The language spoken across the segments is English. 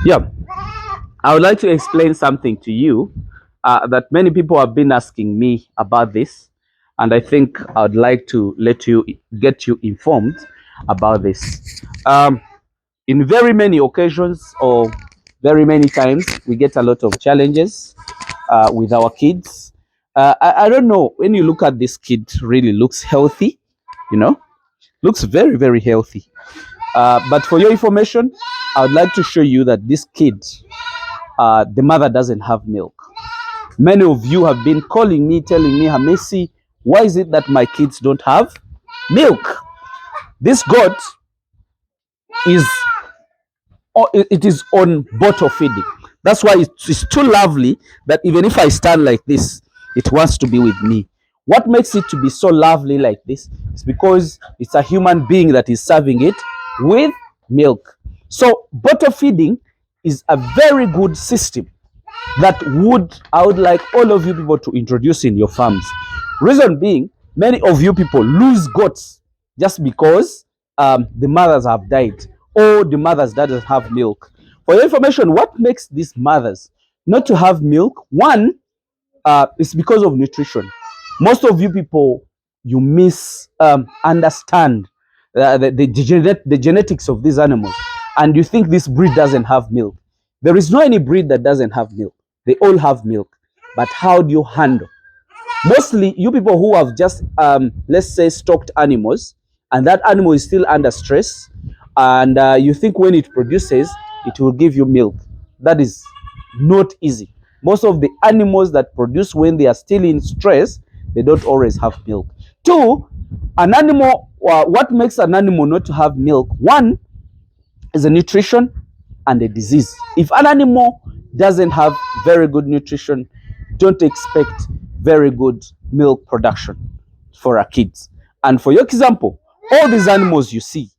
Yeah, I would like to explain something to you that many people have been asking me about this, and I think I would like to get you informed about this. In very many occasions or very many times, we get a lot of challenges with our kids. I don't know, when you look at this kid, really looks healthy, you know, looks very, very healthy. But for your information, I would like to show you that this kid, the mother doesn't have milk. Many of you have been calling me, telling me, Hamiisi, why is it that my kids don't have milk? This goat is, it is on bottle feeding. That's why it's too lovely that even if I stand like this, it wants to be with me. What makes it to be so lovely like this is because it's a human being that is serving it with milk. So bottle feeding is a very good system that I would like all of you people to introduce in your farms. Reason being, many of you people lose goats just because the mothers have died or the mothers that doesn't have milk. For your information, what makes these mothers not to have milk? One, is because of nutrition. Most of you people, you understand the genetics of these animals, and you think this breed doesn't have milk. There is no any breed that doesn't have milk. They all have milk. But how do you handle? Mostly, you people who have just, let's say, stocked animals, and that animal is still under stress, and you think when it produces, it will give you milk. That is not easy. Most of the animals that produce when they are still in stress, they don't always have milk. Two, an animal, what makes an animal not to have milk? One is the nutrition and the disease. If an animal doesn't have very good nutrition, don't expect very good milk production for our kids. And for your example, all these animals you see,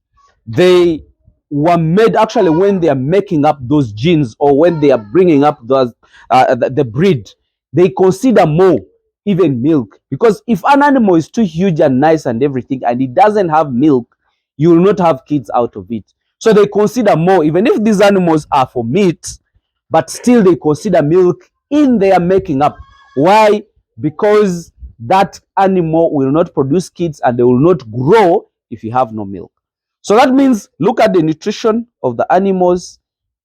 they were made actually when they are making up those genes or when they are bringing up the breed, they consider more even milk. Because if an animal is too huge and nice and everything and it doesn't have milk, you will not have kids out of it. So they consider more, even if these animals are for meat, but still they consider milk in their making up. Why? Because that animal will not produce kids and they will not grow if you have no milk. So that means look at the nutrition of the animals,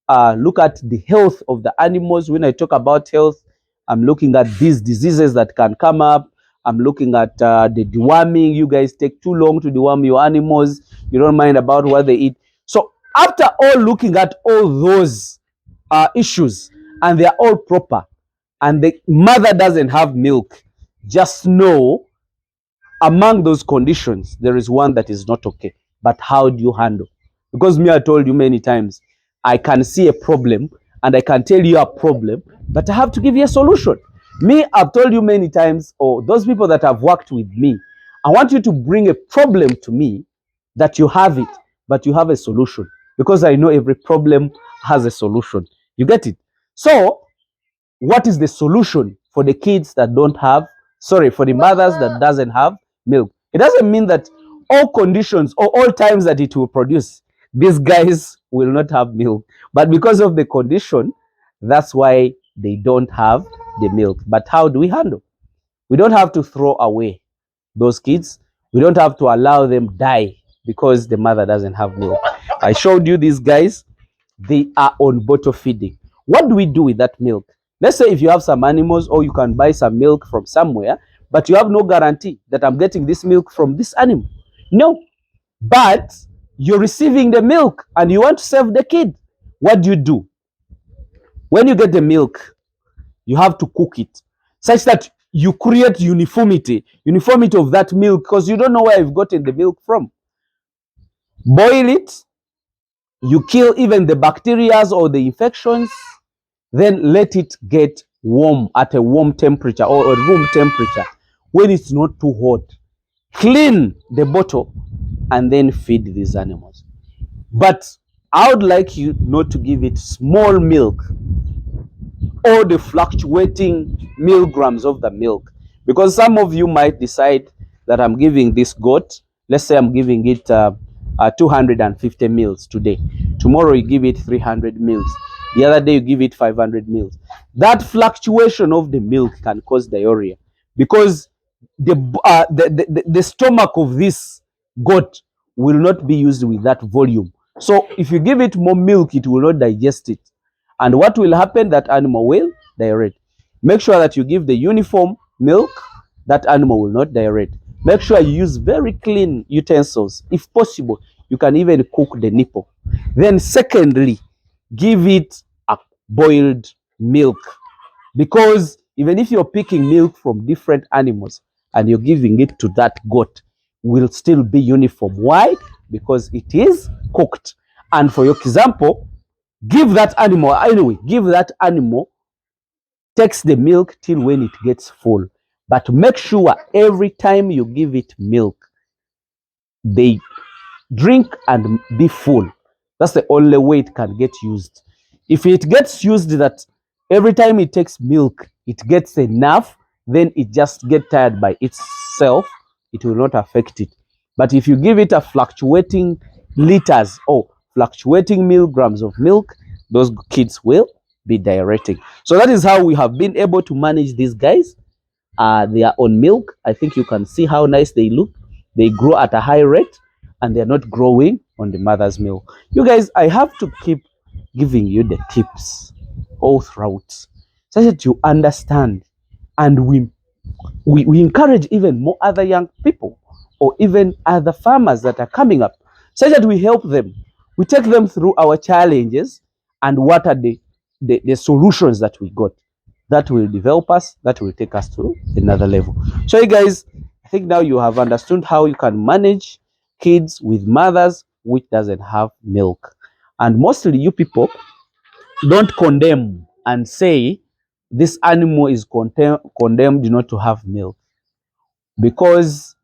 look at the health of the animals. When I talk about health, I'm looking at these diseases that can come up. I'm looking at the deworming. You guys take too long to deworm your animals. You don't mind about what they eat. So after all looking at all those issues, and they're all proper, and the mother doesn't have milk, just know among those conditions, there is one that is not okay. But how do you handle? Because me, I told you many times, I can see a problem and I can tell you a problem, but I have to give you a solution. Me, I've told you many times, or those people that have worked with me, I want you to bring a problem to me that you have it, but you have a solution. Because I know every problem has a solution. You get it? So, what is the solution for the kids that don't have, sorry, for the mothers that doesn't have milk? It doesn't mean that all conditions or all times that it will produce, these guys will not have milk. But because of the condition, that's why they don't have the milk. But how do we handle? We don't have to throw away those kids. We don't have to allow them die because the mother doesn't have milk. I showed you these guys. They are on bottle feeding. What do we do with that milk? Let's say if you have some animals or you can buy some milk from somewhere, but you have no guarantee that I'm getting this milk from this animal. No, but you're receiving the milk and you want to save the kid. What do? When you get the milk, you have to cook it such that you create uniformity of that milk, because you don't know where you've gotten the milk from. Boil it, you kill even the bacteria or the infections, then let it get warm at a warm temperature or a room temperature. When it's not too hot, clean the bottle and then feed these animals. But I would like you not to give it small milk or the fluctuating milligrams of the milk, because some of you might decide that I'm giving this goat, let's say I'm giving it 250 mils today. Tomorrow you give it 300 mils. The other day you give it 500 mils. That fluctuation of the milk can cause diarrhea, because the stomach of this goat will not be used with that volume. So if you give it more milk, it will not digest it. And what will happen? That animal will diarrhea. Make sure that you give the uniform milk. That animal will not diarrhea. Make sure you use very clean utensils. If possible, you can even cook the nipple. Then secondly, give it a boiled milk, because even if you're picking milk from different animals and you're giving it to that goat, will still be uniform. Why? Because it is cooked. And for your example, give that animal, takes the milk till when it gets full. But make sure every time you give it milk, they drink and be full. That's the only way it can get used. If it gets used that every time it takes milk, it gets enough, then it just get tired by itself, it will not affect it. But if you give it a fluctuating liters or fluctuating milligrams of milk, those kids will be diuretic. So that is how we have been able to manage these guys. They are on milk. I think you can see how nice they look. They grow at a high rate, and they're not growing on the mother's milk. You guys, I have to keep giving you the tips all throughout so that you understand, and we encourage even more other young people or even other farmers that are coming up, so that we help them. We take them through our challenges and what are the solutions that we got that will develop us, that will take us to another level. So you guys, I think now you have understood how you can manage kids with mothers which doesn't have milk. And mostly you people don't condemn and say this animal is condemned not to have milk because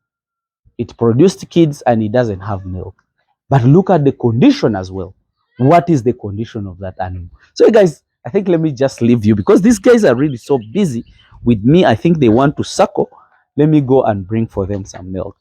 it produced kids and it doesn't have milk. But look at the condition as well. What is the condition of that animal? So guys, I think let me just leave you because these guys are really so busy with me. I think they want to suckle. Let me go and bring for them some milk.